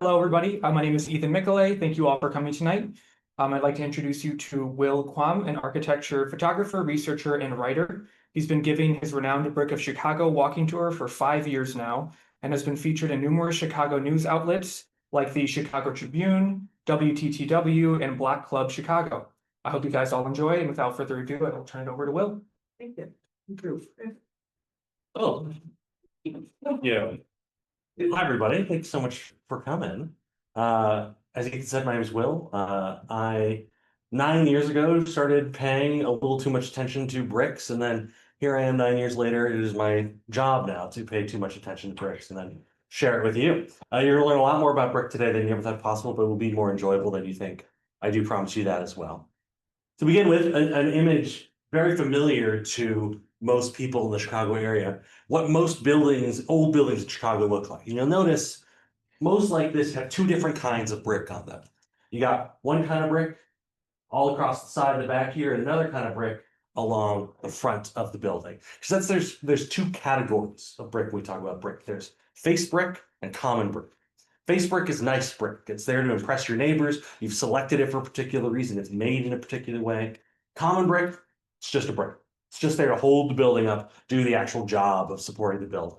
Hello, everybody. My name is Ethan Michele. Thank you all for coming tonight. I'd like to introduce you to Will Quam, an architecture photographer, researcher, and writer. He's been giving his renowned Brick of Chicago walking tour for 5 years now and has been featured in numerous Chicago news outlets like the Chicago Tribune, WTTW, and Black Club Chicago. I hope you guys all enjoy, and without further ado, I'll turn it over to Will. Thank you. Oh, yeah. Hi, everybody. Thanks so much for coming. As Ethan said, my name is Will. I 9 years ago started paying a little too much attention to bricks, and then here I am 9 years later. It is my job now to pay too much attention to bricks and then share it with you. You're gonna learn a lot more about brick today than you ever thought possible, but it will be more enjoyable than you think. I do promise you that as well. To begin with, an image very familiar to most people in the Chicago area, what most buildings, old buildings in Chicago look like. And you'll notice most like this have two different kinds of brick on them. You got one kind of brick all across the side of the back here, and another kind of brick along the front of the building. Because there's two categories of brick when we talk about brick. There's face brick and common brick. Face brick is nice brick. It's there to impress your neighbors. You've selected it for a particular reason. It's made in a particular way. Common brick, it's just a brick. It's just there to hold the building up, do the actual job of supporting the building.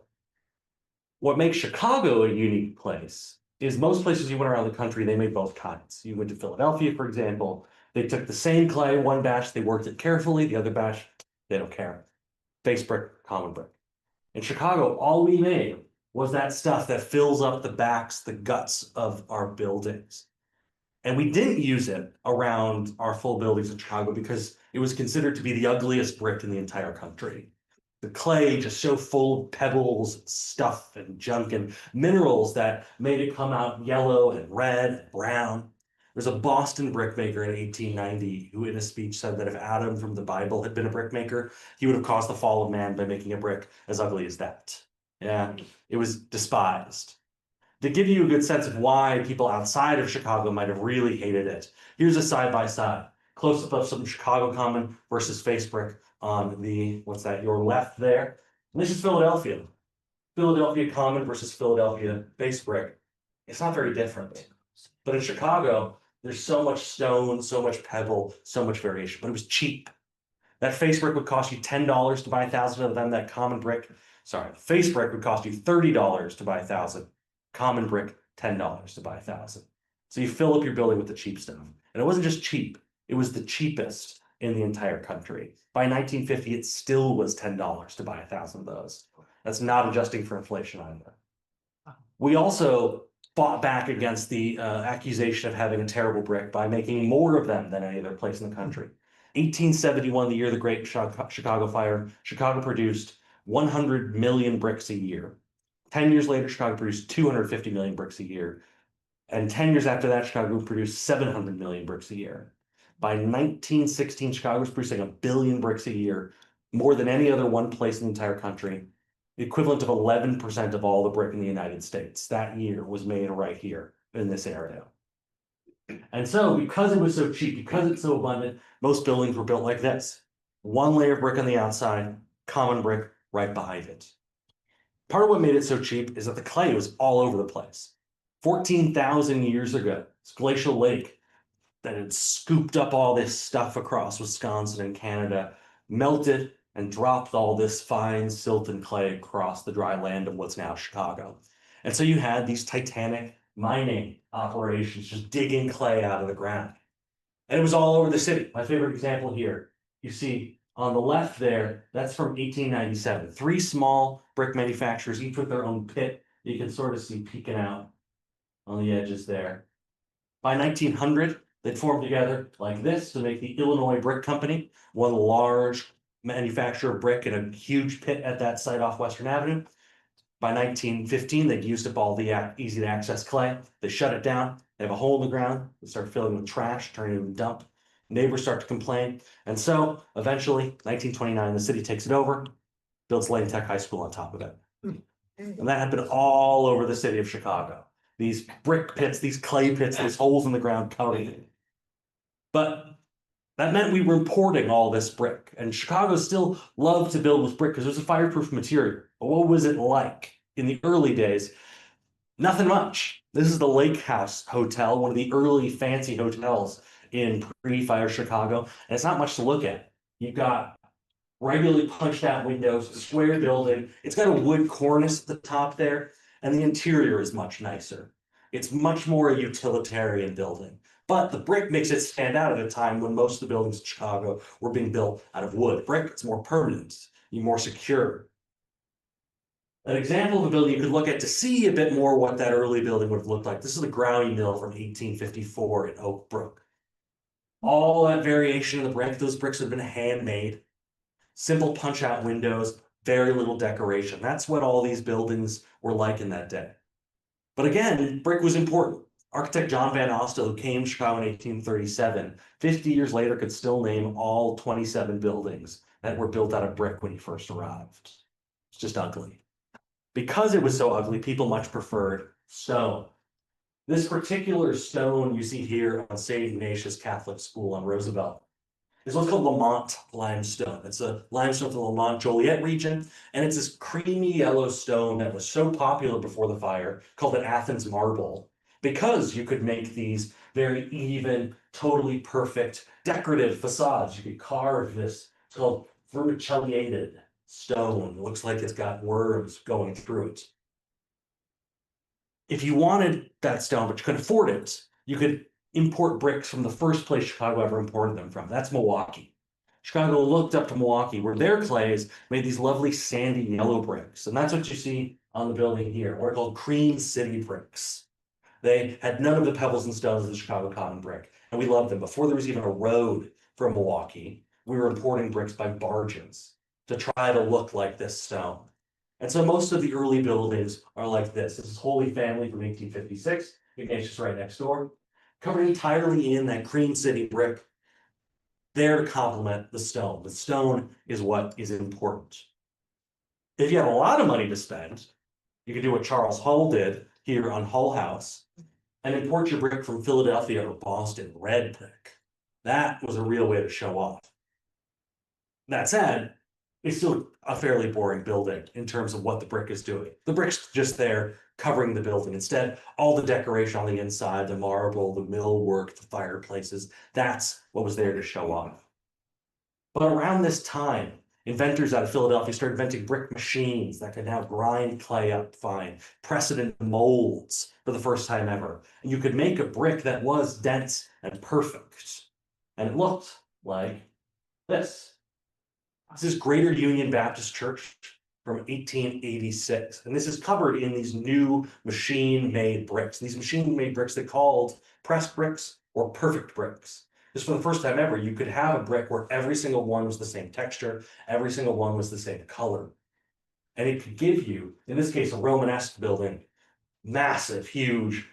What makes Chicago a unique place is most places you went around the country, they made both kinds. You went to Philadelphia, for example, they took the same clay, one batch, they worked it carefully, the other batch, they don't care. Face brick, common brick. In Chicago, all we made was that stuff that fills up the backs, the guts of our buildings. And we didn't use it around our full buildings in Chicago because it was considered to be the ugliest brick in the entire country. The clay just so full of pebbles, stuff, and junk, and minerals that made it come out yellow and red and brown. There's a Boston brickmaker in 1890 who in a speech said that if Adam from the Bible had been a brickmaker, he would have caused the fall of man by making a brick as ugly as that. Yeah, it was despised. To give you a good sense of why people outside of Chicago might have really hated it, here's a side-by-side. Close-up of some Chicago common versus face brick on the, what's that, your left there. And this is Philadelphia. Philadelphia common versus Philadelphia face brick. It's not very different. But in Chicago, there's so much stone, so much pebble, so much variation, but it was cheap. That face brick would cost you $10 to buy 1,000 of them. That common brick, sorry, the face brick would cost you $30 to buy 1,000. Common brick, $10 to buy 1,000. So you fill up your building with the cheap stuff. And it wasn't just cheap, it was the cheapest in the entire country. By 1950, it still was $10 to buy 1,000 of those. That's not adjusting for inflation either. We also fought back against the accusation of having a terrible brick by making more of them than any other place in the country. 1871, the year of the Great Chicago Fire, Chicago produced 100 million bricks a year. 10 years later, Chicago produced 250 million bricks a year. And 10 years after that, Chicago produced 700 million bricks a year. By 1916, Chicago was producing 1 billion bricks a year, more than any other one place in the entire country, the equivalent of 11% of all the brick in the United States. That year was made right here in this area. And so because it was so cheap, because it's so abundant, most buildings were built like this. One layer of brick on the outside, common brick right behind it. Part of what made it so cheap is that the clay was all over the place. 14,000 years ago, this glacial lake that had scooped up all this stuff across Wisconsin and Canada, melted and dropped all this fine silt and clay across the dry land of what's now Chicago. And so you had these titanic mining operations just digging clay out of the ground. And it was all over the city. My favorite example here, you see on the left there, that's from 1897. 3 small brick manufacturers, each with their own pit. You can sort of see peeking out on the edges there. By 1900, they'd formed together like this to make the Illinois Brick Company, one large manufacturer of brick in a huge pit at that site off Western Avenue. By 1915, they'd used up all the easy to access clay. They shut it down. They have a hole in the ground. They start filling with trash, turning it into a dump. Neighbors start to complain. And so eventually, 1929, the city takes it over, builds Lane Tech High School on top of it. And that happened all over the city of Chicago. These brick pits, these clay pits, these holes in the ground covered. But that meant we were importing all this brick. And Chicago still loved to build with brick because it was a fireproof material. But what was it like in the early days? Nothing much. This is the Lake House Hotel, one of the early fancy hotels in pre-fire Chicago, and it's not much to look at. You've got regularly punched out windows, a square building. It's got a wood cornice at the top there, and the interior is much nicer. It's much more a utilitarian building. But the brick makes it stand out at a time when most of the buildings in Chicago were being built out of wood. Brick, it's more permanent, you're more secure. An example of a building you could look at to see a bit more what that early building would have looked like. This is the Growy Mill from 1854 in Oak Brook. All that variation in the brick, those bricks have been handmade. Simple punch out windows, very little decoration. That's what all these buildings were like in that day. But again, brick was important. Architect John Van Ostel, who came to Chicago in 1837, 50 years later could still name all 27 buildings that were built out of brick when he first arrived. It's just ugly. Because it was so ugly, people much preferred stone. This particular stone you see here on St. Ignatius Catholic School on Roosevelt is what's called Lamont limestone. It's a limestone from the Lamont Joliet region, and it's this creamy yellow stone that was so popular before the fire, called an Athens marble, because you could make these very even, totally perfect, decorative facades. You could carve this, it's called vermicelliated stone. It looks like it's got worms going through it. If you wanted that stone, but you couldn't afford it, you could import bricks from the first place Chicago ever imported them from. That's Milwaukee. Chicago looked up to Milwaukee, where their clays made these lovely sandy yellow bricks. And that's what you see on the building here. What are called cream city bricks. They had none of the pebbles and stones of the Chicago cotton brick, and we loved them. Before there was even a road from Milwaukee, we were importing bricks by barges to try to look like this stone. And so most of the early buildings are like this. This is Holy Family from 1856. Ignatius right next door, covered entirely in that cream city brick, there to complement the stone. The stone is what is important. If you had a lot of money to spend, you could do what Charles Hull did here on Hull House and import your brick from Philadelphia or Boston, red brick. That was a real way to show off. That said, it's still a fairly boring building in terms of what the brick is doing. The brick's just there covering the building. Instead, all the decoration on the inside, the marble, the millwork, the fireplaces, that's what was there to show off. But around this time, inventors out of Philadelphia started inventing brick machines that could now grind clay up fine, press it into molds for the first time ever. And you could make a brick that was dense and perfect. And it looked like this. This is Greater Union Baptist Church from 1886. And this is covered in these new machine-made bricks. These machine-made bricks they called pressed bricks or perfect bricks. Just for the first time ever, you could have a brick where every single one was the same texture, every single one was the same color. And it could give you, in this case, a Romanesque building, massive, huge.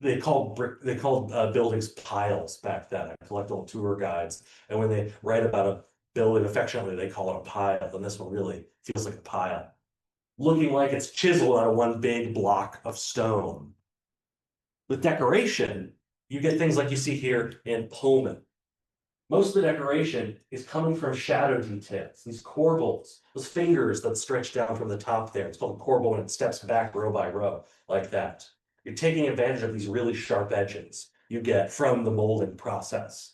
They called buildings piles back then. I collect old tour guides, and when they write about a building affectionately, they call it a pile, and this one really feels like a pile, looking like it's chiseled out of one big block of stone. With decoration, you get things like you see here in Pullman. Most of the decoration is coming from shadow details, these corbels, those fingers that stretch down from the top there. It's called a corbel, and it steps back row by row like that. You're taking advantage of these really sharp edges you get from the molding process.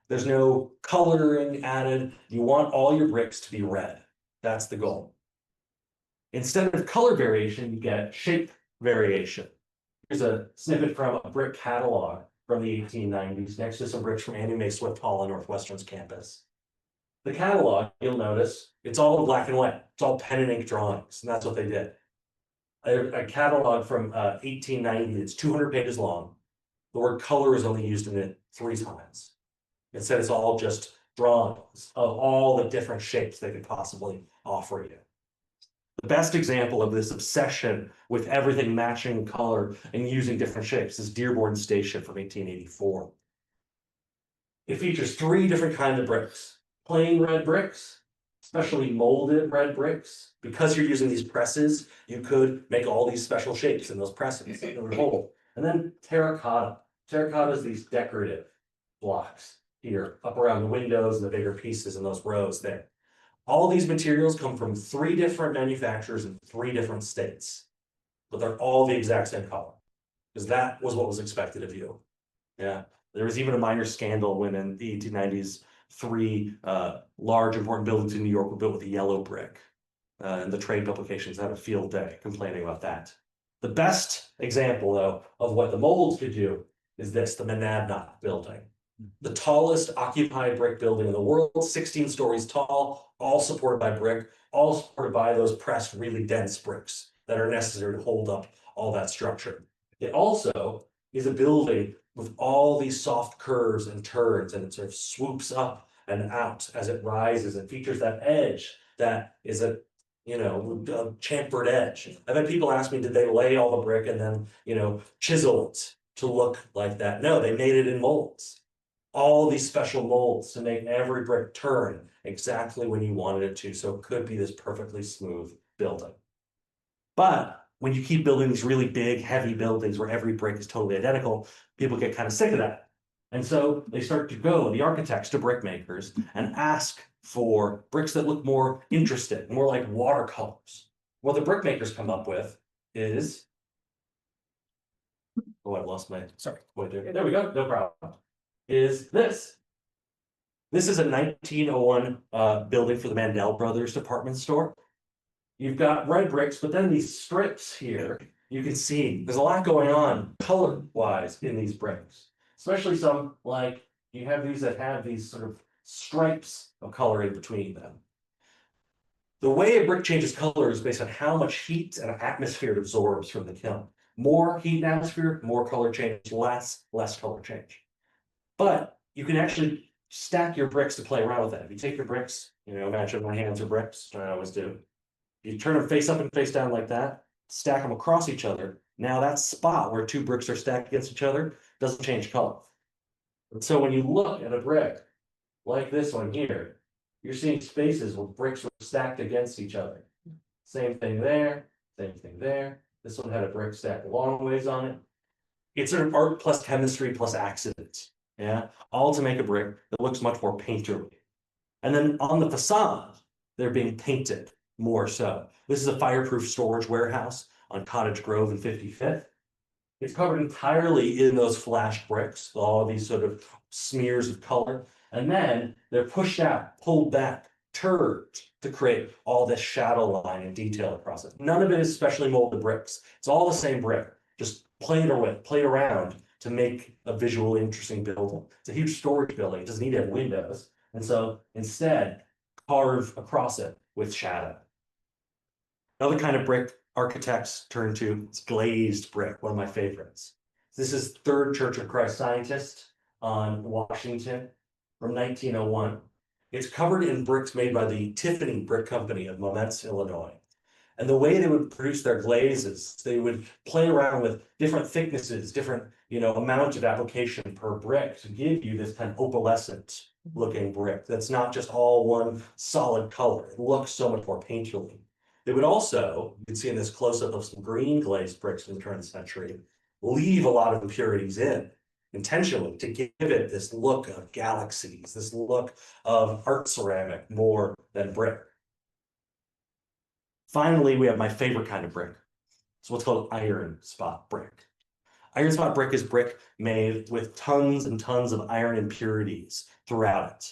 There's no coloring added. You want all your bricks to be red. That's the goal. Instead of color variation, you get shape variation. Here's a snippet from a brick catalog from the 1890s, next to some bricks from Annie Mae Swift Hall on Northwestern's campus. The catalog, you'll notice, it's all in black and white. It's all pen and ink drawings, and that's what they did. A catalog from 1890, it's 200 pages long. The word color is only used in it 3 times. Instead, it's all just drawings of all the different shapes they could possibly offer you. The best example of this obsession with everything matching color and using different shapes is Dearborn Station from 1884. It features 3 different kinds of bricks. Plain red bricks, specially molded red bricks. Because you're using these presses, you could make all these special shapes in those presses that would hold. And then terracotta. Terracotta is these decorative blocks here, up around the windows and the bigger pieces in those rows there. All these materials come from 3 different manufacturers in 3 different states. but they're all the exact same color. Because that was what was expected of you. Yeah. There was even a minor scandal when in the 1890s, three large important buildings in New York were built with yellow brick. And the trade publications had a field day complaining about that. The best example, though, of what the molds could do is this, the Monadnock building. The tallest occupied brick building in the world, 16 stories tall, all supported by brick, all supported by those pressed, really dense bricks that are necessary to hold up all that structure. It also is a building with all these soft curves and turns, and it sort of swoops up and out as it rises and features that edge that is a chamfered edge. I've had people ask me, did they lay all the brick and then, chisel it to look like that? No, they made it in molds. All these special molds to make every brick turn exactly when you wanted it to, so it could be this perfectly smooth building. But when you keep building these really big, heavy buildings where every brick is totally identical, people get kind of sick of that. And so they start to go, the architects, to brick makers and ask for bricks that look more interesting, more like watercolors. What the brick makers come up with is, oh, I've lost my, sorry, wait there we go, no problem, is this. This is a 1901 building for the Mandel Brothers department store. You've got red bricks, but then these strips here, you can see there's a lot going on color-wise in these bricks. Especially some, like, you have these that have these sort of stripes of color in between them. The way a brick changes color is based on how much heat and atmosphere it absorbs from the kiln. More heat and atmosphere, more color change, less color change. But you can actually stack your bricks to play around with that. If you take your bricks, imagine my hands are bricks, I always do. You turn them face up and face down like that, stack them across each other. Now that spot where two bricks are stacked against each other doesn't change color. And so when you look at a brick like this one here, you're seeing spaces where bricks were stacked against each other. Same thing there, same thing there. This one had a brick stacked a long ways on it. It's sort of art plus chemistry plus accident. Yeah, all to make a brick that looks much more painterly. And then on the facade, they're being painted more so. This is a fireproof storage warehouse on Cottage Grove and 55th. It's covered entirely in those flash bricks, all these sort of smears of color. And then they're pushed out, pulled back, turned to create all this shadow line and detail across it. None of it is specially molded bricks. It's all the same brick, just played around to make a visually interesting building. It's a huge storage building. It doesn't need to have windows. And so instead, carve across it with shadow. Another kind of brick architects turn to is glazed brick, one of my favorites. This is Third Church of Christ Scientist on Washington from 1901. It's covered in bricks made by the Tiffany Brick Company of Momence, Illinois. And the way they would produce their glazes, they would play around with different thicknesses, different, amount of application per brick to give you this kind of opalescent looking brick that's not just all one solid color. It looks so much more painterly. They would also, you can see in this close-up of some green glazed bricks from the turn of the century, leave a lot of impurities in intentionally to give it this look of galaxies, this look of art ceramic more than brick. Finally, we have my favorite kind of brick. It's what's called iron spot brick. Iron spot brick is brick made with tons and tons of iron impurities throughout it.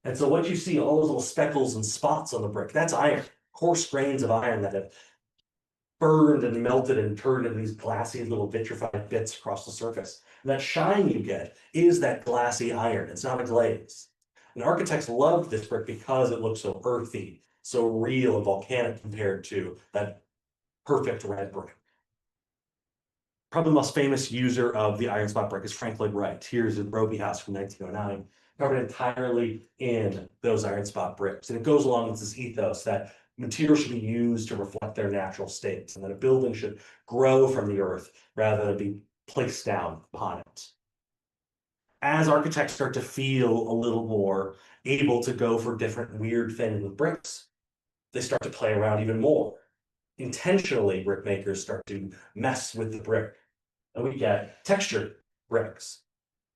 And so what you see, all those little speckles and spots on the brick, that's iron, coarse grains of iron that have burned and melted and turned into these glassy little vitrified bits across the surface. And that shine you get is that glassy iron. It's not a glaze. And architects love this brick because it looks so earthy, so real and volcanic compared to that perfect red brick. Probably the most famous user of the iron spot brick is Frank Lloyd Wright. Here's a Roby house from 1909, covered entirely in those iron spot bricks. And it goes along with this ethos that materials should be used to reflect their natural states, and that a building should grow from the earth rather than be placed down upon it. As architects start to feel a little more able to go for different weird things with bricks, they start to play around even more. Intentionally, brick makers start to mess with the brick. And we get textured bricks,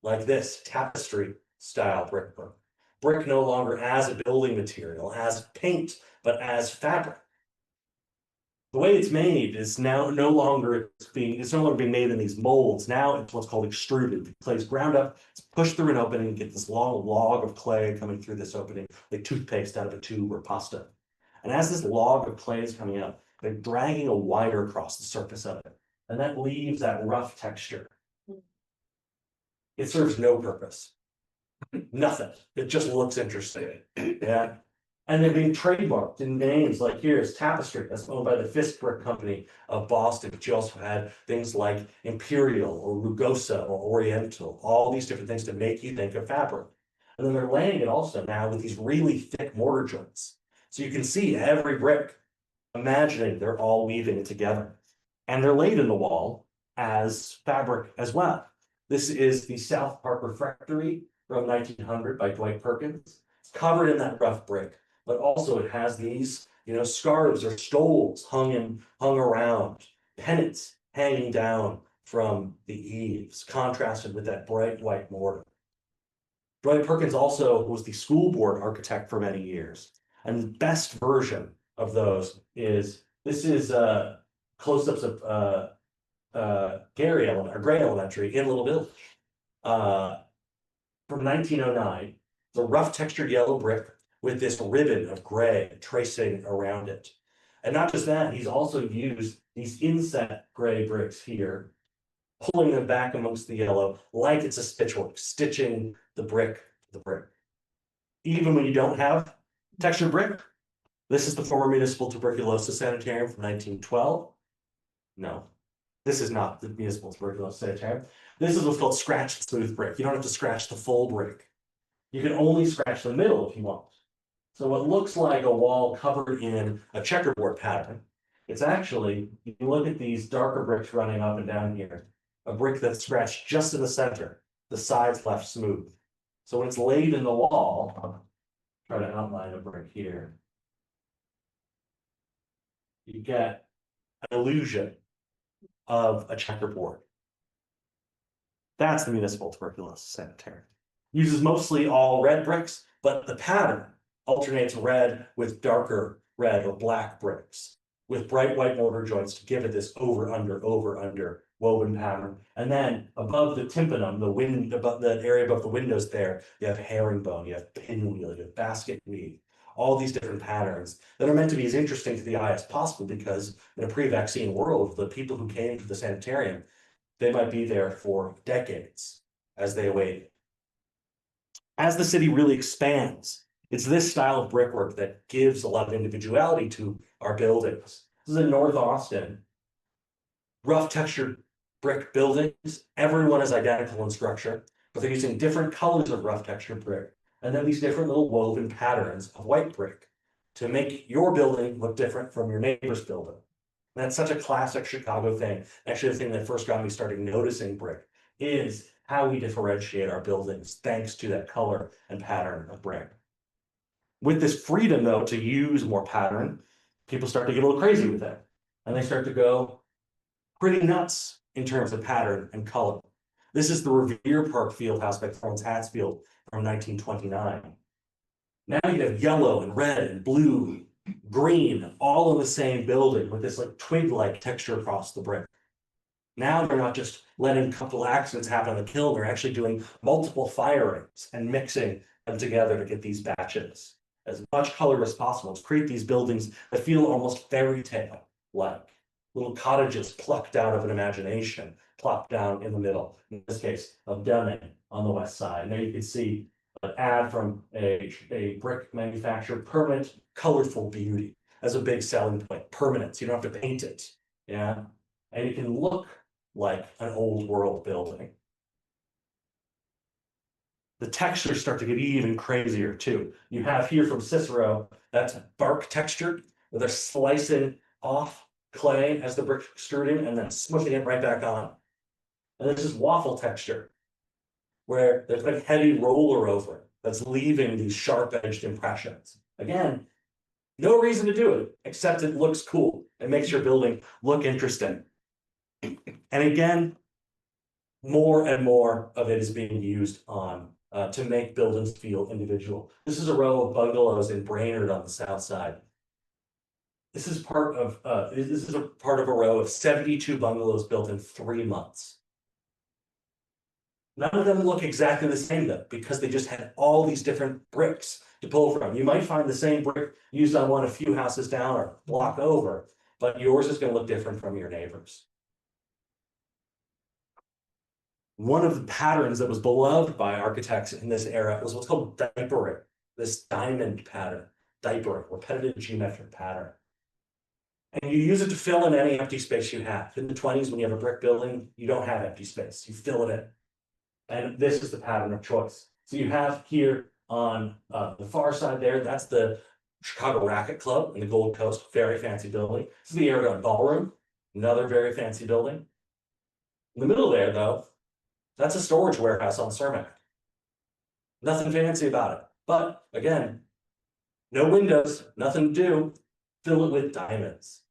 like this tapestry style brick. Brick no longer as a building material, as paint, but as fabric. The way it's made is now it's no longer being made in these molds. Now it's what's called extruded. The clay is ground up, it's pushed through an opening, and get this long log of clay coming through this opening, like toothpaste out of a tube or pasta. And as this log of clay is coming out, they're dragging a wire across the surface of it. And that leaves that rough texture. It serves no purpose. Nothing. It just looks interesting. Yeah. And they're being trademarked in names like here's Tapestry, that's owned by the Fisk Brick Company of Boston, but you also had things like Imperial or Rugosa or Oriental, all these different things to make you think of fabric. And then they're laying it also now with these really thick mortar joints. So you can see every brick, imagining they're all weaving it together. And they're laid in the wall as fabric as well. This is the South Park Refectory from 1900 by Dwight Perkins. It's covered in that rough brick, but also it has these, scarves or stoles hung around, pennants hanging down from the eaves, contrasted with that bright white mortar. Dwight Perkins also was the school board architect for many years. And the best version of those is, this is close-ups of Gray Elementary in Little Village. From 1909, the rough textured yellow brick with this ribbon of gray tracing around it. And not just that, he's also used these inset gray bricks here, pulling them back amongst the yellow like it's a stitchwork, stitching the brick to the brick. Even when you don't have textured brick, this is the former Municipal Tuberculosis Sanitarium from 1912. No, this is not the Municipal Tuberculosis Sanitarium. This is what's called scratch smooth brick. You don't have to scratch the full brick. You can only scratch the middle if you want. So what looks like a wall covered in a checkerboard pattern, it's actually, you look at these darker bricks running up and down here, a brick that's scratched just in the center, the sides left smooth. So when it's laid in the wall, I'll try to outline a brick here, you get an illusion of a checkerboard. That's the Municipal Tuberculosis Sanitarium. Uses mostly all red bricks, but the pattern alternates red with darker red or black bricks with bright white mortar joints to give it this over under woven pattern. And then above the tympanum, above the area above the windows there, you have herringbone, you have pinwheel, you have basket weave, all these different patterns that are meant to be as interesting to the eye as possible, because in a pre-vaccine world, the people who came to the sanitarium, they might be there for decades as they await. As the city really expands, it's this style of brickwork that gives a lot of individuality to our buildings. This is in North Austin. Rough textured brick buildings. Everyone is identical in structure, but they're using different colors of rough textured brick. And then these different little woven patterns of white brick to make your building look different from your neighbor's building. And that's such a classic Chicago thing. Actually, the thing that first got me started noticing brick is how we differentiate our buildings thanks to that color and pattern of brick. With this freedom, though, to use more pattern, people start to get a little crazy with it. And they start to go pretty nuts in terms of pattern and color. This is the Revere Park Fieldhouse by Florence Hatsfield from 1929. Now you have yellow and red and blue, green, all in the same building with this like twig-like texture across the brick. Now they're not just letting a couple accidents happen in the kiln, they're actually doing multiple firings and mixing them together to get these batches. As much color as possible to create these buildings that feel almost fairy tale like. Little cottages plucked out of an imagination, plopped down in the middle, in this case of Dunning on the west side. And there you can see an ad from a brick manufacturer, permanent, colorful beauty as a big selling point. Permanence, you don't have to paint it. Yeah. And it can look like an old world building. The textures start to get even crazier too. You have here from Cicero, that's bark textured, where they're slicing off clay as the brick extruding and then smushing it right back on. And this is waffle texture, where there's been heavy roller over that's leaving these sharp-edged impressions. Again, no reason to do it, except it looks cool. It makes your building look interesting. And again, more and more of it is being used on to make buildings feel individual. This is a row of bungalows in Brainerd on the south side. This is part of a part of a row of 72 bungalows built in 3 months. None of them look exactly the same though, because they just had all these different bricks to pull from. You might find the same brick used on one a few houses down or block over, but yours is going to look different from your neighbor's. One of the patterns that was beloved by architects in this era was what's called diapering, this diamond pattern, diapering, repetitive geometric pattern. And you use it to fill in any empty space you have. In the 20s, when you have a brick building, you don't have empty space, you fill it in. And this is the pattern of choice. So you have here on the far side there, that's the Chicago Racquet Club in the Gold Coast, very fancy building. This is the Aragon Ballroom, another very fancy building. In the middle there, though, that's a storage warehouse on Cermak. Nothing fancy about it. But again, no windows, nothing to do, fill it with diamonds.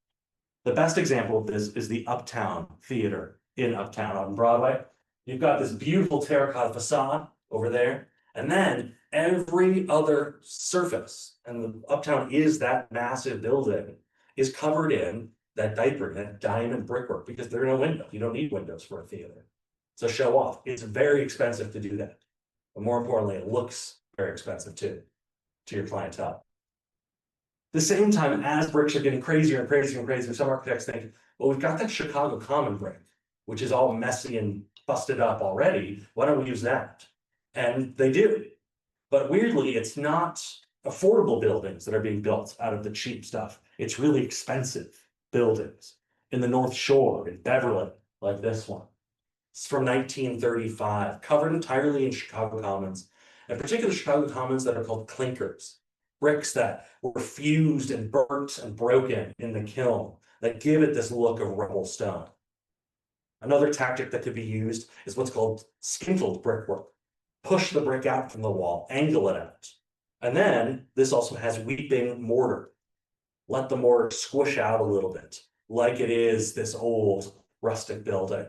The best example of this is the Uptown Theater in Uptown on Broadway. You've got this beautiful terracotta facade over there, and then every other surface, and the Uptown is that massive building, is covered in that diaper, that diamond brickwork, because there are no windows. You don't need windows for a theater. It's a show off. It's very expensive to do that. But more importantly, it looks very expensive too, to your clientele. At the same time, as bricks are getting crazier and crazier and crazier, some architects think, well, we've got that Chicago common brick, which is all messy and busted up already. Why don't we use that? And they do. But weirdly, it's not affordable buildings that are being built out of the cheap stuff. It's really expensive buildings in the North Shore, in Beverly, like this one. It's from 1935, covered entirely in Chicago Commons, and particular Chicago Commons that are called clinkers, bricks that were fused and burnt and broken in the kiln that give it this look of rubble stone. Another tactic that could be used is what's called skintled brickwork. Push the brick out from the wall, angle it out. And then this also has weeping mortar. Let the mortar squish out a little bit, like it is this old rustic building.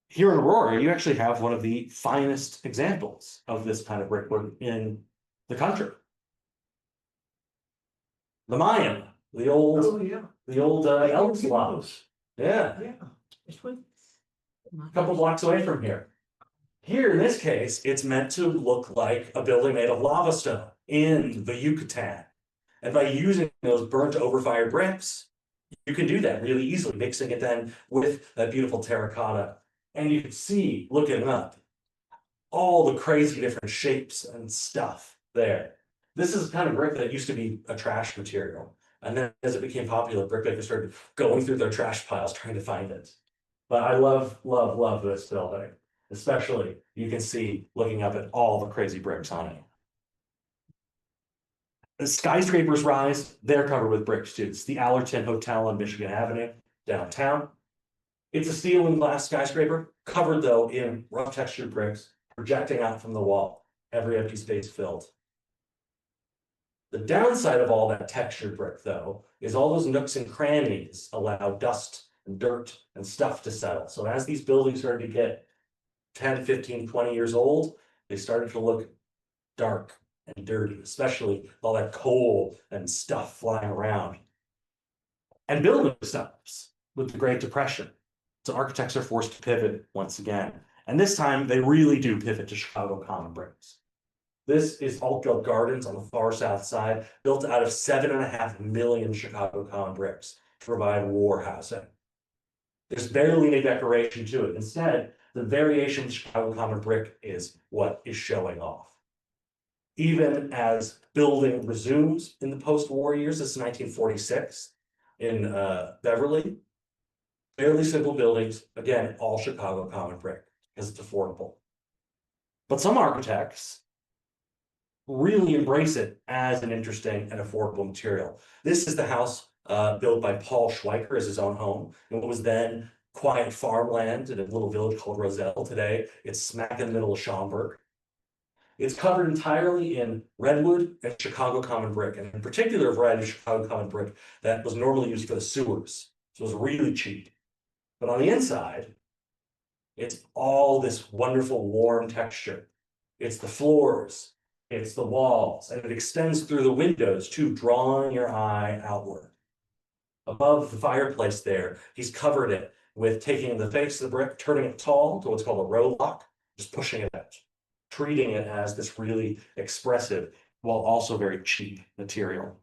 Here in Aurora, you actually have one of the finest examples of this kind of brickwork in the country. The Mayan, the old Elks Lodge. Yeah. A couple blocks away from here. Here, in this case, it's meant to look like a building made of lava stone in the Yucatan. And by using those burnt overfired bricks, you can do that really easily, mixing it then with that beautiful terracotta. And you can see, looking up, all the crazy different shapes and stuff there. This is the kind of brick that used to be a trash material. And then as it became popular, brickmakers started going through their trash piles trying to find it. But I love, love, love this building. Especially, you can see looking up at all the crazy bricks on it. The skyscrapers rise, they're covered with bricks too. It's the Allerton Hotel on Michigan Avenue, downtown. It's a steel and glass skyscraper, covered though in rough textured bricks, projecting out from the wall, every empty space filled. The downside of all that textured brick though, is all those nooks and crannies allow dust and dirt and stuff to settle. So as these buildings started to get 10, 15, 20 years old, they started to look dark and dirty, especially all that coal and stuff flying around. And building stops with the Great Depression. So architects are forced to pivot once again. And this time they really do pivot to Chicago common bricks. This is Altgeld Gardens on the far south side, built out of 7.5 million Chicago common bricks to provide war housing. There's barely any decoration to it. Instead, the variation of Chicago common brick is what is showing off. Even as building resumes in the post-war years, this is 1946 in Beverly, fairly simple buildings, again, all Chicago common brick because it's affordable. But some architects really embrace it as an interesting and affordable material. This is the house built by Paul Schweiker as his own home in what was then quiet farmland in a little village called Roselle. Today, it's smack in the middle of Schaumburg. It's covered entirely in redwood and Chicago common brick, and in particular, a variety of Chicago common brick that was normally used for the sewers. So it was really cheap. But on the inside, it's all this wonderful warm texture. It's the floors, It's the walls, and it extends through the windows too, drawing your eye outward. Above the fireplace there, he's covered it with taking the face of the brick, turning it tall to what's called a row lock, just pushing it out, treating it as this really expressive, while also very cheap material.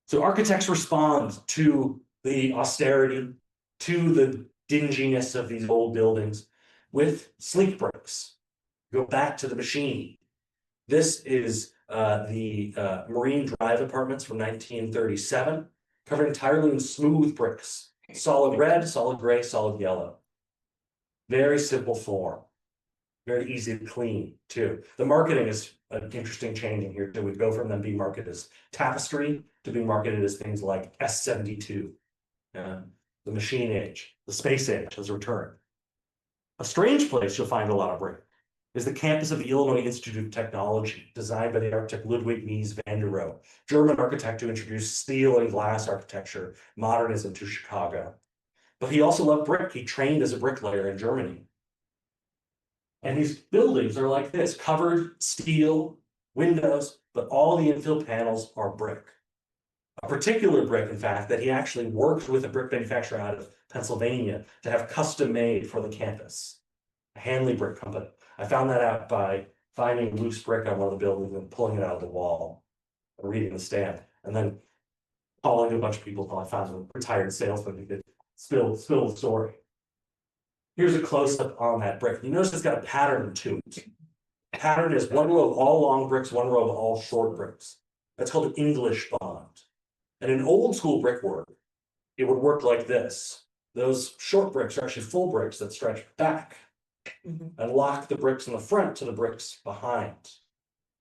So architects respond to the austerity, to the dinginess of these old buildings with sleek bricks. Go back to the machine. This is the Marine Drive apartments from 1937, covered entirely in smooth bricks, solid red, solid gray, solid yellow. Very simple form, very easy to clean too. The marketing is an interesting change in here too. We go from them being marketed as tapestry to being marketed as things like S72. The machine age, the space age has returned. A strange place you'll find a lot of brick is the campus of the Illinois Institute of Technology, designed by the architect Ludwig Mies van der Rohe, German architect who introduced steel and glass architecture, modernism to Chicago. But he also loved brick. He trained as a bricklayer in Germany. And these buildings are like this, covered steel, windows, but all the infill panels are brick. A particular brick, in fact, that he actually worked with a brick manufacturer out of Pennsylvania to have custom made for the campus, a Hanley Brick Company. I found that out by finding loose brick on one of the buildings and pulling it out of the wall and reading the stamp, and then calling a bunch of people until I found a retired salesman who could spill the story. Here's a close-up on that brick. You notice it's got a pattern to it. Pattern is one row of all long bricks, one row of all short bricks. That's called English bond. And in old school brickwork, it would work like this. Those short bricks are actually full bricks that stretch back and lock the bricks in the front to the bricks behind.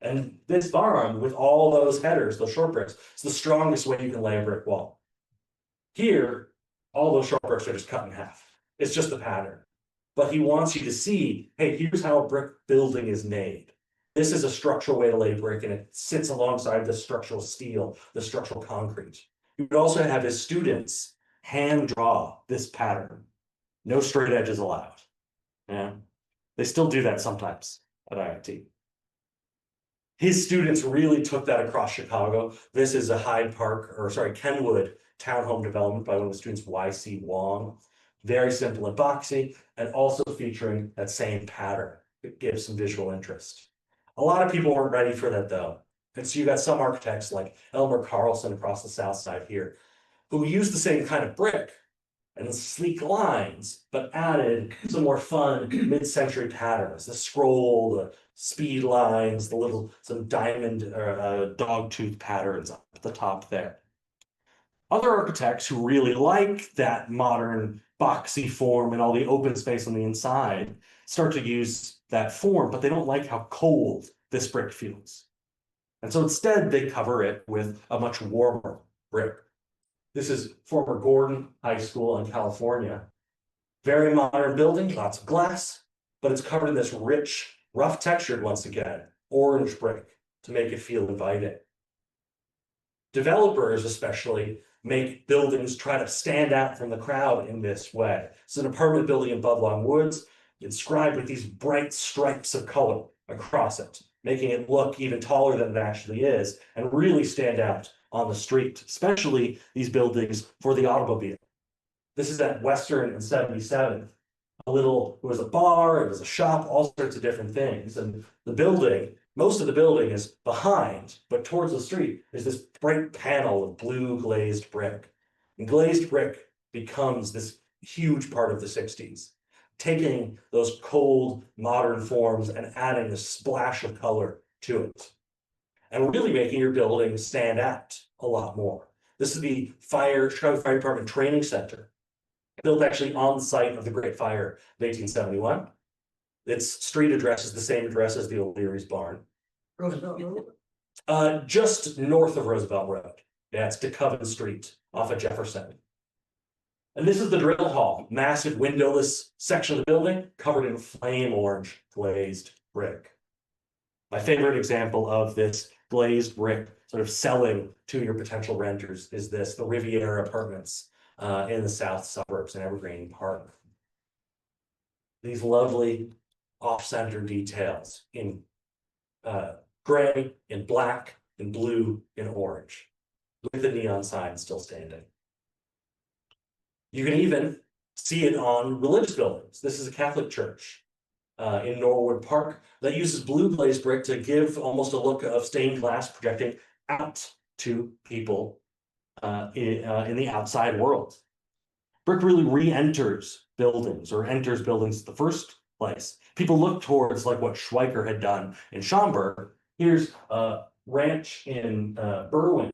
And this bond with all those headers, those short bricks, is the strongest way you can lay a brick wall. Here, all those short bricks are just cut in half. It's just the pattern. But he wants you to see, hey, here's how a brick building is made. This is a structural way to lay brick, and it sits alongside the structural steel, the structural concrete. He would also have his students hand draw this pattern. No straight edges allowed. Yeah, they still do that sometimes at IIT. His students really took that across Chicago. This is a Kenwood townhome development by one of the students, Y.C. Wong. Very simple and boxy, and also featuring that same pattern. It gives some visual interest. A lot of people weren't ready for that though. And so you got some architects like Elmer Carlson across the south side here, who used the same kind of brick and sleek lines, but added some more fun mid-century patterns, the scroll, the speed lines, some diamond or dogtooth patterns up at the top there. Other architects who really like that modern boxy form and all the open space on the inside start to use that form, but they don't like how cold this brick feels. And so instead they cover it with a much warmer brick. This is former Gordon High School in California. Very modern building, lots of glass, but it's covered in this rich, rough textured, once again, orange brick to make it feel inviting. Developers especially make buildings try to stand out from the crowd in this way. It's an apartment building in Budlong Woods, inscribed with these bright stripes of color across it, making it look even taller than it actually is and really stand out on the street, especially these buildings for the automobile. This is at Western and 77th. It was a bar, it was a shop, all sorts of different things. And the building, most of the building is behind, but towards the street is this bright panel of blue glazed brick. And glazed brick becomes this huge part of the 60s, taking those cold modern forms and adding a splash of color to it, and really making your building stand out a lot more. This is the Chicago Fire Department Training Center, built actually on the site of the Great Fire of 1871. Its street address is the same address as the O'Leary's barn. Roosevelt Road? Just north of Roosevelt Road. Yeah, it's DeCoven Street off of Jefferson. And this is the drill hall, massive windowless section of the building covered in flame orange glazed brick. My favorite example of this glazed brick sort of selling to your potential renters is the Riviera Apartments in the south suburbs in Evergreen Park. These lovely off-center details in gray and black and blue and orange, with the neon sign still standing. You can even see it on religious buildings. This is a Catholic church in Norwood Park that uses blue glazed brick to give almost a look of stained glass projecting out to people in the outside world. Brick really re-enters buildings or enters buildings in the first place. People look towards like what Schweiker had done in Schaumburg. Here's a ranch in Berwyn,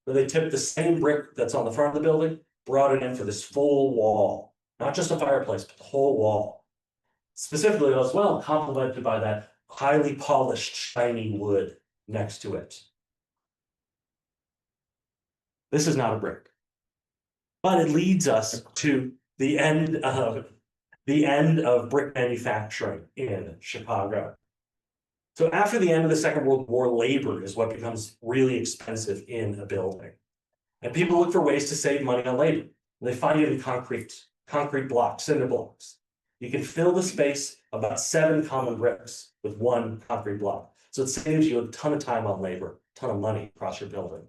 where they took the same brick that's on the front of the building, brought it in for this full wall, not just a fireplace, but the whole wall. Specifically as well, complemented by that highly polished, shiny wood next to it. This is not a brick, but it leads us to the end of brick manufacturing in Chicago. So after the end of the Second World War, labor is what becomes really expensive in a building. And people look for ways to save money on labor. And they find it in concrete blocks, cinder blocks. You can fill the space of about 7 common bricks with 1 concrete block. So it saves you a ton of time on labor, a ton of money across your building.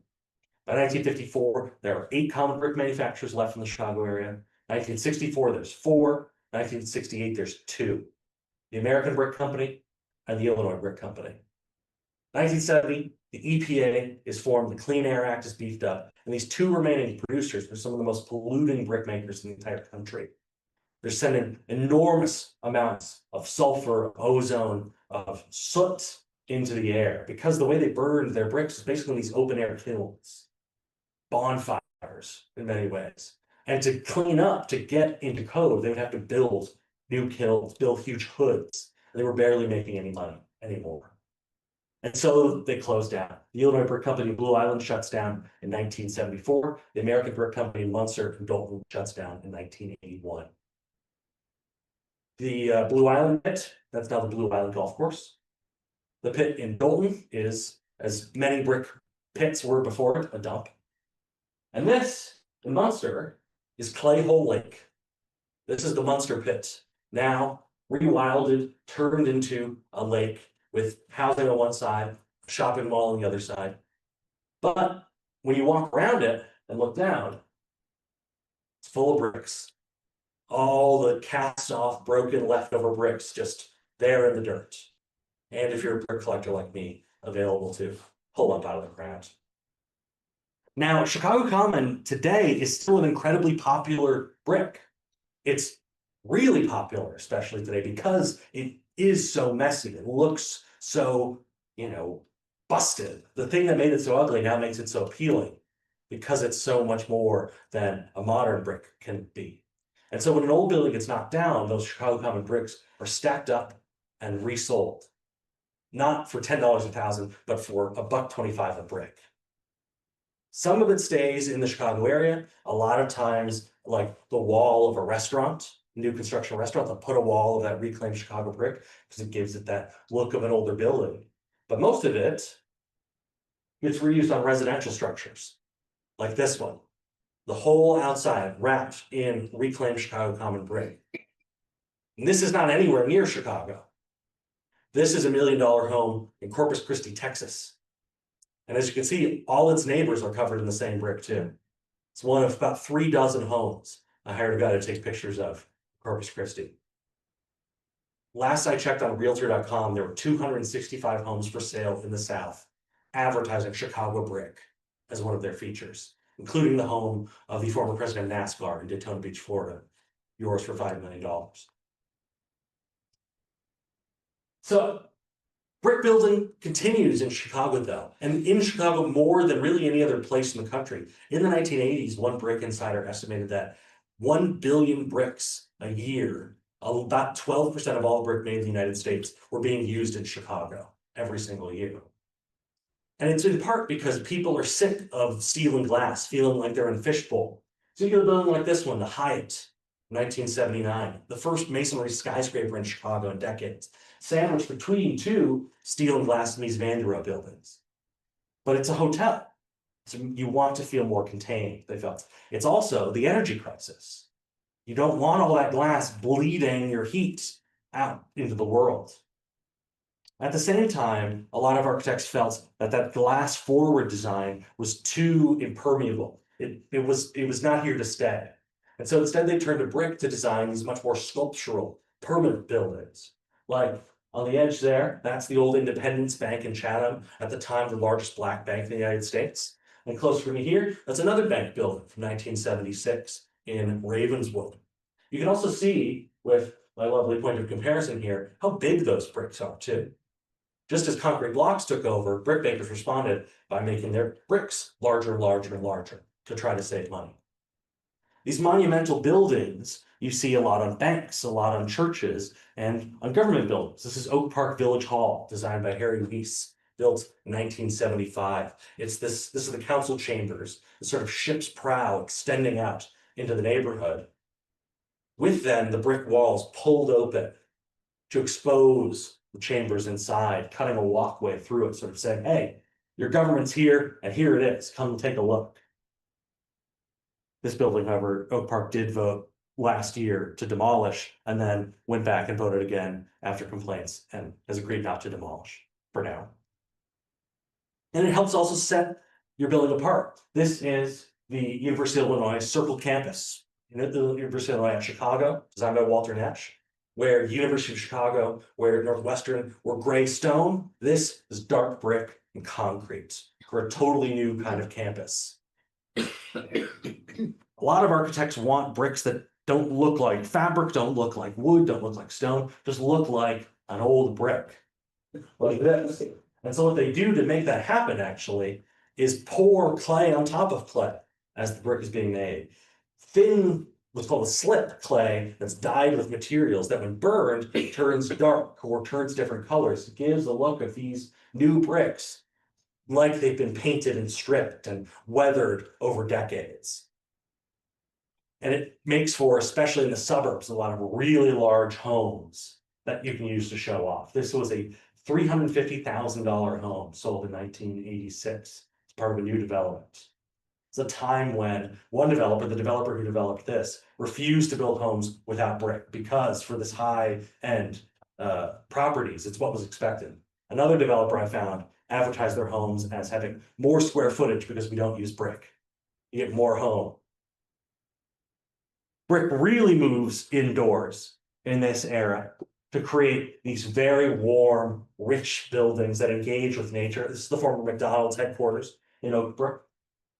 By 1954, there are 8 common brick manufacturers left in the Chicago area. 1964, there's 4. 1968, there's 2. The American Brick Company and the Illinois Brick Company. 1970, the EPA is formed, the Clean Air Act is beefed up, and these 2 remaining producers are some of the most polluting brick makers in the entire country. They're sending enormous amounts of sulfur, ozone, of soot into the air because the way they burned their bricks is basically these open air kilns, bonfires in many ways. And to clean up, to get into code, they would have to build new kilns, build huge hoods. They were barely making any money anymore. And so they closed down. The Illinois Brick Company in Blue Island shuts down in 1974. The American Brick Company in Munster and Dalton shuts down in 1981. The Blue Island pit, that's now the Blue Island Golf Course. The pit in Dalton is, as many brick pits were before it, a dump. And this, in Munster, is Clay Hole Lake. This is the Munster pit, now rewilded, turned into a lake with housing on one side, a shopping mall on the other side. But when you walk around it and look down, it's full of bricks. All the cast off, broken, leftover bricks just there in the dirt. And if you're a brick collector like me, available to pull up out of the ground. Now, Chicago Common today is still an incredibly popular brick. It's really popular, especially today, because it is so messy. It looks so, busted. The thing that made it so ugly now makes it so appealing because it's so much more than a modern brick can be. And so when an old building gets knocked down, those Chicago Common bricks are stacked up and resold. Not for $10 a thousand, but for $1.25 a brick. Some of it stays in the Chicago area. A lot of times, like the wall of a restaurant, new construction restaurant, they'll put a wall of that reclaimed Chicago brick because it gives it that look of an older building. But most of it gets reused on residential structures, like this one. The whole outside wrapped in reclaimed Chicago Common brick. And this is not anywhere near Chicago. This is $1 million home in Corpus Christi, Texas. And as you can see, all its neighbors are covered in the same brick too. It's one of about 3 dozen homes I hired a guy to take pictures of Corpus Christi. Last I checked on Realtor.com, there were 265 homes for sale in the South, advertising Chicago brick as one of their features, including the home of the former president of NASCAR in Daytona Beach, Florida, yours for $5 million. So brick building continues in Chicago though, and in Chicago more than really any other place in the country. In the 1980s, one brick insider estimated that 1 billion bricks a year, about 12% of all brick made in the United States, were being used in Chicago every single year. And it's in part because people are sick of steel and glass, feeling like they're in a fishbowl. So you get a building like this one, the Hyatt, 1979, the first masonry skyscraper in Chicago in decades, sandwiched between 2 steel and glass Mies van der Rohe buildings. But it's a hotel, so you want to feel more contained, they felt. It's also the energy crisis. You don't want all that glass bleeding your heat out into the world. At the same time, a lot of architects felt that that glass forward design was too impermeable. It was not here to stay. And so instead they turned to brick to design these much more sculptural, permanent buildings. Like on the edge there, that's the old Independence Bank in Chatham, at the time the largest black bank in the United States. And closer to me here, that's another bank building from 1976 in Ravenswood. You can also see, with my lovely point of comparison here, how big those bricks are too. Just as concrete blocks took over, brick makers responded by making their bricks larger and larger and larger to try to save money. These monumental buildings you see a lot on banks, a lot on churches, and on government buildings. This is Oak Park Village Hall, designed by Harry Weiss, built in 1975. This is the council chambers, the sort of ship's prow extending out into the neighborhood. With them, the brick walls pulled open to expose the chambers inside, cutting a walkway through it, sort of saying, hey, your government's here, and here it is. Come take a look. This building, however, Oak Park did vote last year to demolish, and then went back and voted again after complaints, and has agreed not to demolish for now. And it helps also set your building apart. This is the University of Illinois Circle Campus, the University of Illinois at Chicago, designed by Walter Nash, where University of Chicago, where Northwestern were gray stone. This is dark brick and concrete for a totally new kind of campus. A lot of architects want bricks that don't look like fabric, don't look like wood, don't look like stone, just look like an old brick, like this. And so what they do to make that happen actually is pour clay on top of clay as the brick is being made. Thin, what's called a slip clay that's dyed with materials that when burned, turns dark or turns different colors. It gives a look of these new bricks like they've been painted and stripped and weathered over decades. And it makes for, especially in the suburbs, a lot of really large homes that you can use to show off. This was a $350,000 home sold in 1986 as part of a new development. It's a time when one developer, the developer who developed this, refused to build homes without brick because for this high-end properties, it's what was expected. Another developer I found advertised their homes as having more square footage because we don't use brick. You get more home. Brick really moves indoors in this era to create these very warm, rich buildings that engage with nature. This is the former McDonald's headquarters in Oak Brook,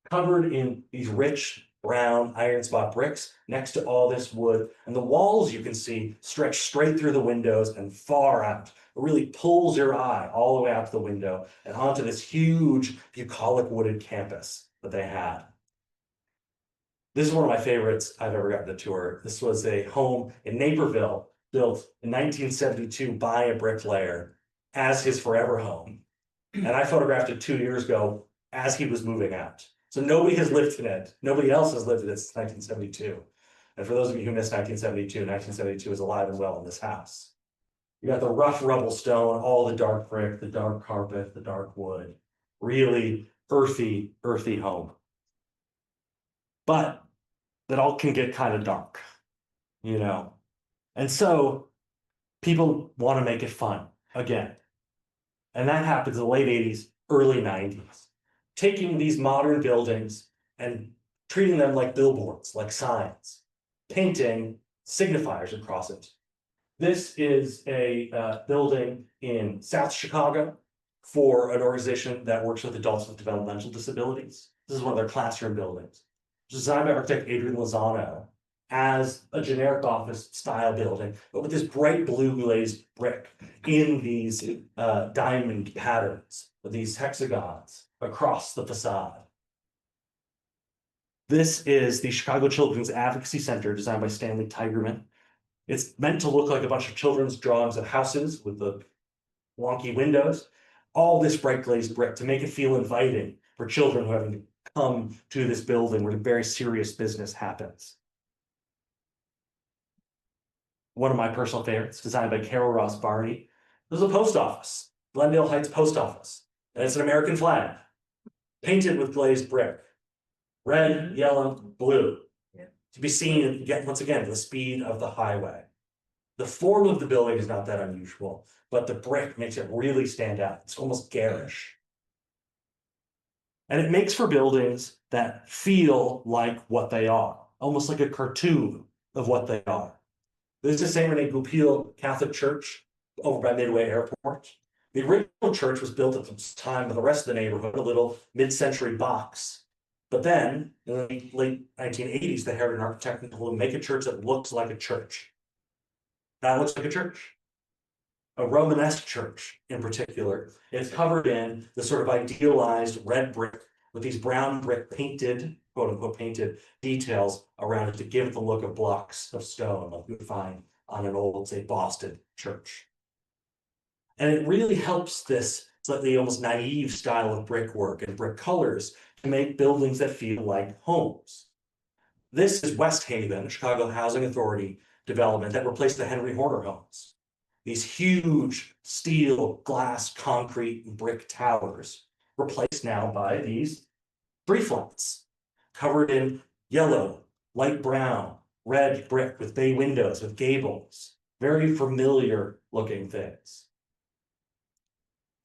covered in these rich brown iron spot bricks next to all this wood. And the walls you can see stretch straight through the windows and far out. It really pulls your eye all the way out to the window and onto this huge bucolic wooded campus that they had. This is one of my favorites I've ever gotten to tour. This was a home in Naperville built in 1972 by a bricklayer as his forever home. And I photographed it 2 years ago as he was moving out. So nobody has lived in it. Nobody else has lived in it since 1972. And for those of you who missed 1972 is alive and well in this house. You got the rough rubble stone, all the dark brick, the dark carpet, the dark wood. Really earthy home. But that all can get kind of dark, you know? And so people want to make it fun again. And that happens in the late 80s, early 90s. Taking these modern buildings and treating them like billboards, like signs, painting signifiers across it. This is a building in South Chicago for an organization that works with adults with developmental disabilities. This is one of their classroom buildings. Designed by architect Adrian Lozano as a generic office style building, but with this bright blue glazed brick in these diamond patterns, with these hexagons across the facade. This is the Chicago Children's Advocacy Center, designed by Stanley Tigerman. It's meant to look like a bunch of children's drawings of houses with the wonky windows. All this bright glazed brick to make it feel inviting for children who have come to this building where very serious business happens. One of my personal favorites, designed by Carol Ross Barney. There's a post office, Glendale Heights Post Office, and it's an American flag, painted with glazed brick, red, yellow, blue, to be seen once again the speed of the highway. The form of the building is not that unusual, but the brick makes it really stand out. It's almost garish. And it makes for buildings that feel like what they are, almost like a cartoon of what they are. This is St. Rene Goupil Catholic Church over by Midway Airport. The original church was built at the time of the rest of the neighborhood, a little mid-century box. But then, in the late 1980s, they hired an architect to make a church that looks like a church. That looks like a church. A Romanesque church in particular. It's covered in the sort of idealized red brick with these brown brick painted, quote unquote, painted details around it to give it the look of blocks of stone like you would find on an old, say, Boston church. And it really helps this slightly almost naive style of brickwork and brick colors to make buildings that feel like homes. This is West Haven, Chicago Housing Authority development that replaced the Henry Horner homes. These huge steel, glass, concrete, and brick towers replaced now by these 3 flats covered in yellow, light brown, red brick with bay windows, with gables, very familiar looking things.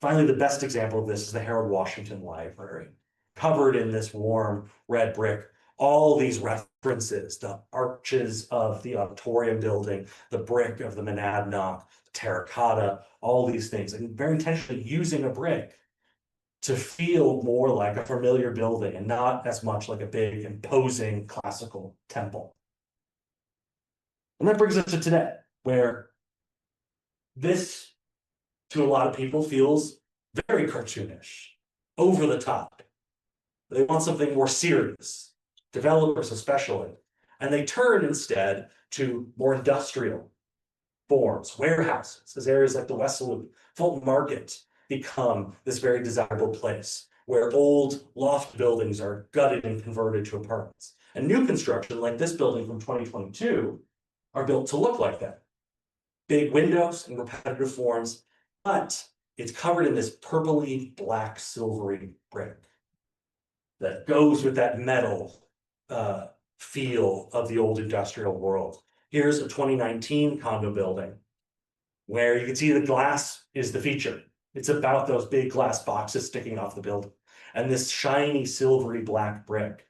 Finally, the best example of this is the Harold Washington Library, covered in this warm red brick. All these references, the arches of the auditorium building, the brick of the monadnock, the terracotta, all these things, and very intentionally using a brick to feel more like a familiar building and not as much like a big, imposing classical temple. And that brings us to today, where this, to a lot of people, feels very cartoonish, over the top. They want something more serious, developers especially, and they turn instead to more industrial forms, warehouses, as areas like the West Loop, Fulton Market become this very desirable place where old loft buildings are gutted and converted to apartments. And new construction, like this building from 2022, are built to look like that. Big windows and repetitive forms, but it's covered in this purpley black silvery brick that goes with that metal feel of the old industrial world. Here's a 2019 condo building where you can see the glass is the feature. It's about those big glass boxes sticking off the building. And this shiny silvery black brick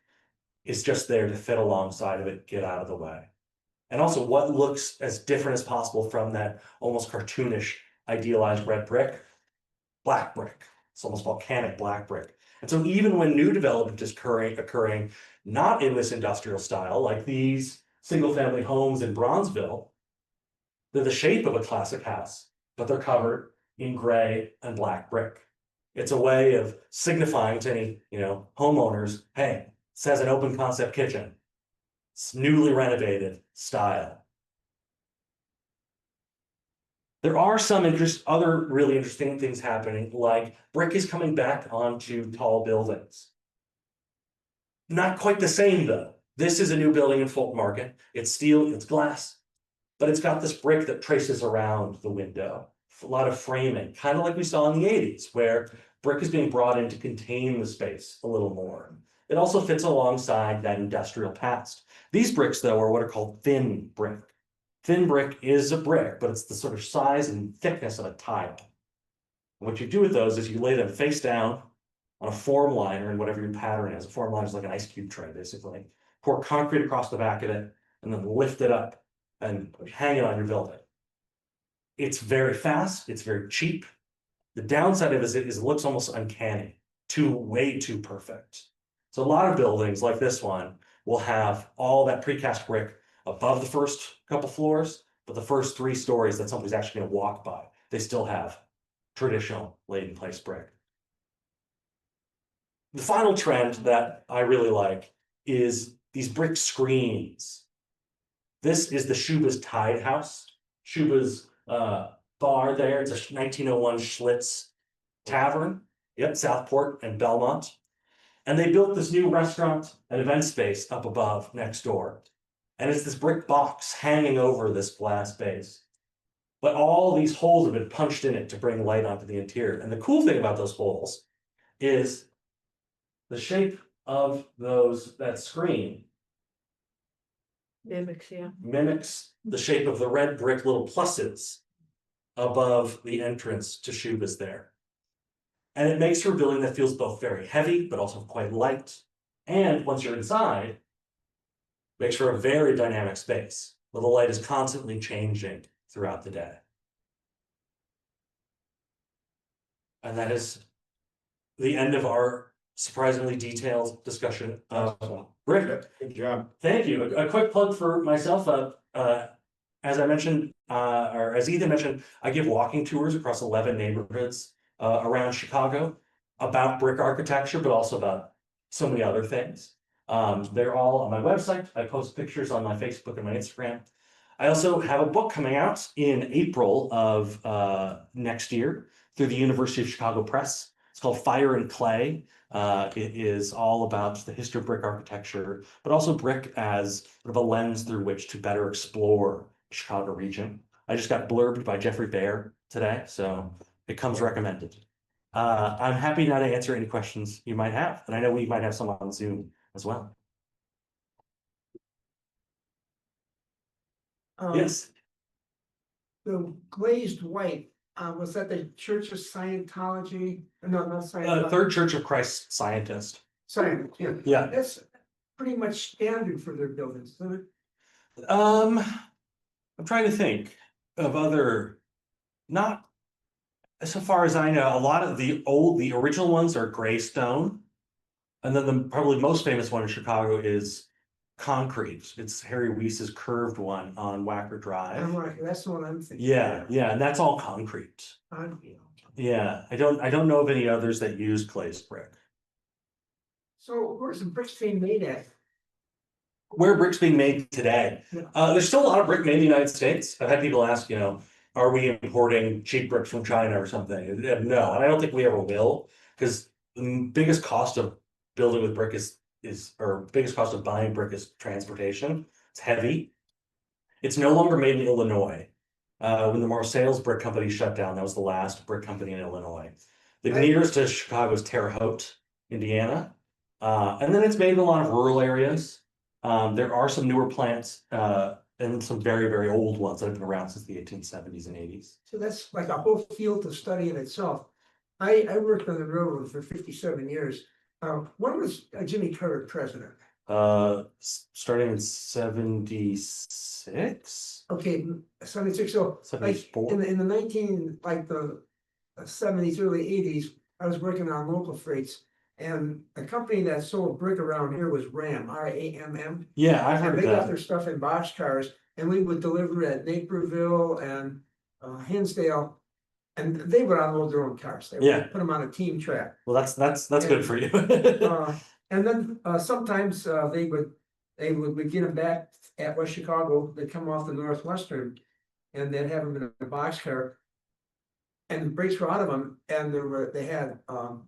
is just there to fit alongside of it, get out of the way. And also what looks as different as possible from that almost cartoonish idealized red brick, black brick. It's almost volcanic black brick. And so even when new development is occurring not in this industrial style, like these single-family homes in Bronzeville, they're the shape of a classic house, but they're covered in gray and black brick. It's a way of signifying to any, homeowners, hey, it says an open concept kitchen. It's newly renovated style. There are some other really interesting things happening, like brick is coming back onto tall buildings. Not quite the same though. This is a new building in Fulton Market. It's steel, it's glass, but it's got this brick that traces around the window. A lot of framing, kind of like we saw in the 80s, where brick is being brought in to contain the space a little more. It also fits alongside that industrial past. These bricks, though, are what are called thin brick. Thin brick is a brick, but it's the sort of size and thickness of a tile. And what you do with those is you lay them face down on a form liner and whatever your pattern is. A form liner is like an ice cube tray, basically. Pour concrete across the back of it, and then lift it up and hang it on your building. It's very fast, it's very cheap. The downside of it is it looks almost uncanny, way too perfect. So a lot of buildings like this one will have all that precast brick above the first couple floors, but the first 3 stories that somebody's actually going to walk by, they still have traditional laid in place brick. The final trend that I really like is these brick screens. This is the Schuba's Tide House. Schuba's bar there. It's a 1901 Schlitz tavern. Yep, Southport and Belmont. And they built this new restaurant and event space up above next door. And it's this brick box hanging over this glass base. But all these holes have been punched in it to bring light onto the interior. And the cool thing about those holes is the shape of that screen Mimics, yeah. mimics the shape of the red brick little pluses above the entrance to Shubas there. And it makes for a building that feels both very heavy, but also quite light. And once you're inside, makes for a very dynamic space where the light is constantly changing throughout the day. And that is the end of our surprisingly detailed discussion of brick. Good job. Thank you. A quick plug for myself. As I mentioned, or as Ethan mentioned, I give walking tours across 11 neighborhoods around Chicago about brick architecture, but also about so many other things. They're all on my website. I post pictures on my Facebook and my Instagram. I also have a book coming out in April of next year through the University of Chicago Press. It's called Fire and Clay. It is all about the history of brick architecture, but also brick as sort of a lens through which to better explore the Chicago region. I just got blurbed by Jeffrey Baer today, so it comes recommended. I'm happy now to answer any questions you might have, and I know we might have some on Zoom as well. Yes. The glazed white, was that the Church of Scientology? No, not Scientology. Third Church of Christ Scientist. Science, yeah. Yeah. That's pretty much standard for their buildings, isn't it? I'm trying to think of other, not so far as I know, a lot of the original ones are gray stone. And then the probably most famous one in Chicago is concrete. It's Harry Weiss's curved one on Wacker Drive. That's the one I'm thinking. Yeah, and that's all concrete. Unreal. Yeah, I don't know of any others that use glazed brick. So where's the bricks being made at? Where brick's being made today? There's still a lot of brick made in the United States. I've had people ask, are we importing cheap bricks from China or something? No, and I don't think we ever will, because the biggest cost of building with brick or biggest cost of buying brick is transportation. It's heavy. It's no longer made in Illinois. When the Marseilles brick company shut down, that was the last brick company in Illinois. The nearest to Chicago is Terre Haute, Indiana. And then it's made in a lot of rural areas. There are some newer plants and some very, very old ones that have been around since the 1870s and 80s. So that's like a whole field to study in itself. I worked on the railroad for 57 years. When was Jimmy Carter president? Starting in 76. Okay, 76. So like 74. in the 70s, early 80s, I was working on local freights. And a company that sold brick around here was RAM, R-A-M-M. Yeah, I've heard And of they got that. their stuff in boxcars, and we would deliver at Naperville and Hinsdale, and they would unload their own cars. They would put them on a team track. Well, that's good for you. And then sometimes they would get them back at West Chicago. They'd come off the Northwestern, and they'd have them in a boxcar, and the brakes were out of them, and they had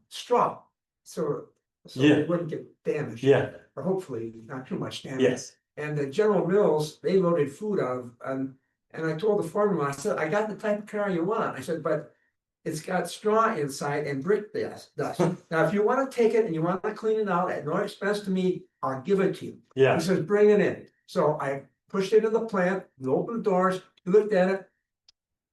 straw. So they wouldn't get damaged. Yeah. Or hopefully not too much damage. Yes. And the General Mills, they loaded food out of, and I told the foreman, I said, I got the type of car you want. I said, but it's got straw inside and brick dust. Now, if you want to take it and you want to clean it out at no expense to me, I'll give it to you. Yeah. He says, bring it in. So I pushed it in the plant, we opened the doors, he looked at it,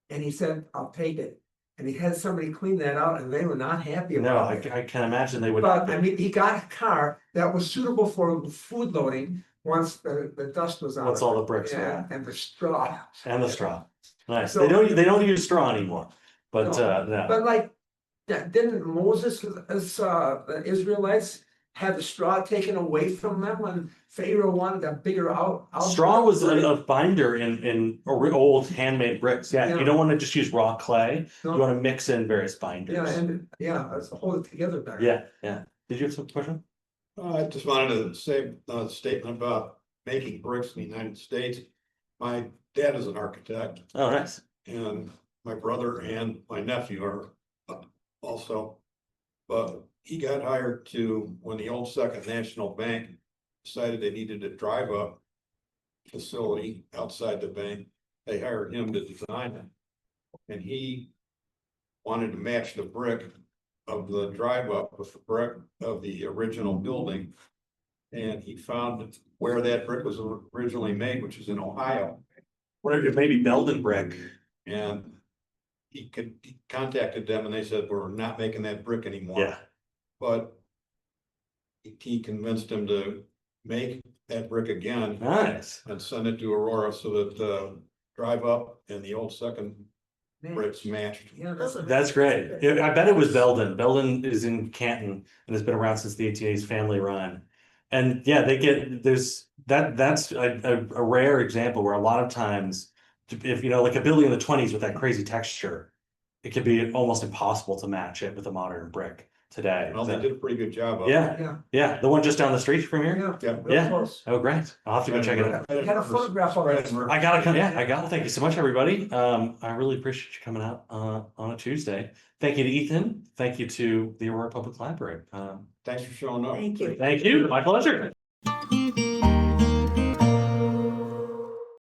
and he said, I'll take it. And he had somebody clean that out, and they were not happy about it. I can imagine they would. But I mean, he got a car that was suitable for food loading once the dust was out. Once all the bricks Yeah, and the straw. And the straw. Nice. So- they don't use straw anymore. But no. But like, didn't Moses, the Israelites had the straw taken away from them when Pharaoh wanted a bigger out? Straw was a binder in old handmade bricks. Yeah, Yeah. you don't want to just use raw clay. No. You want to mix in various binders. Yeah, and let's hold it together better. Yeah. Did you have some question? I just wanted to say a statement about making bricks in the United States. My dad is an architect, Oh, nice. and my brother and my nephew are also. But he got hired when the old Second National Bank decided they needed a drive-up facility outside the bank. They hired him to design it. And he wanted to match the brick of the drive-up with the brick of the original building. And he found where that brick was originally made, which is in Ohio. What if maybe Belden brick? And he contacted them and they said, we're not making that brick anymore. Yeah, But he convinced him to make that brick again nice. and send it to Aurora so that drive up and the old second bricks matched. Yeah, That's great. Yeah, I bet it was Belden. Belden is in Canton and has been around since the 1880s, family run. And yeah, that's a rare example where a lot of times, if you know, like a building in the 20s with that crazy texture, it could be almost impossible to match it with a modern brick today. Well, they did a pretty good job of it. Yeah, yeah, the one just down the street from here. Yeah. Yeah. Real Yeah. close. Oh, great. I'll have to go check it out. I got a photograph of it. I gotta come. Yeah, I gotta. Thank you so much, everybody. I really appreciate you coming out on a Tuesday. Thank you to Ethan. Thank you to the Aurora Public Library. Thanks for showing up. Thank you. Thank you. My pleasure.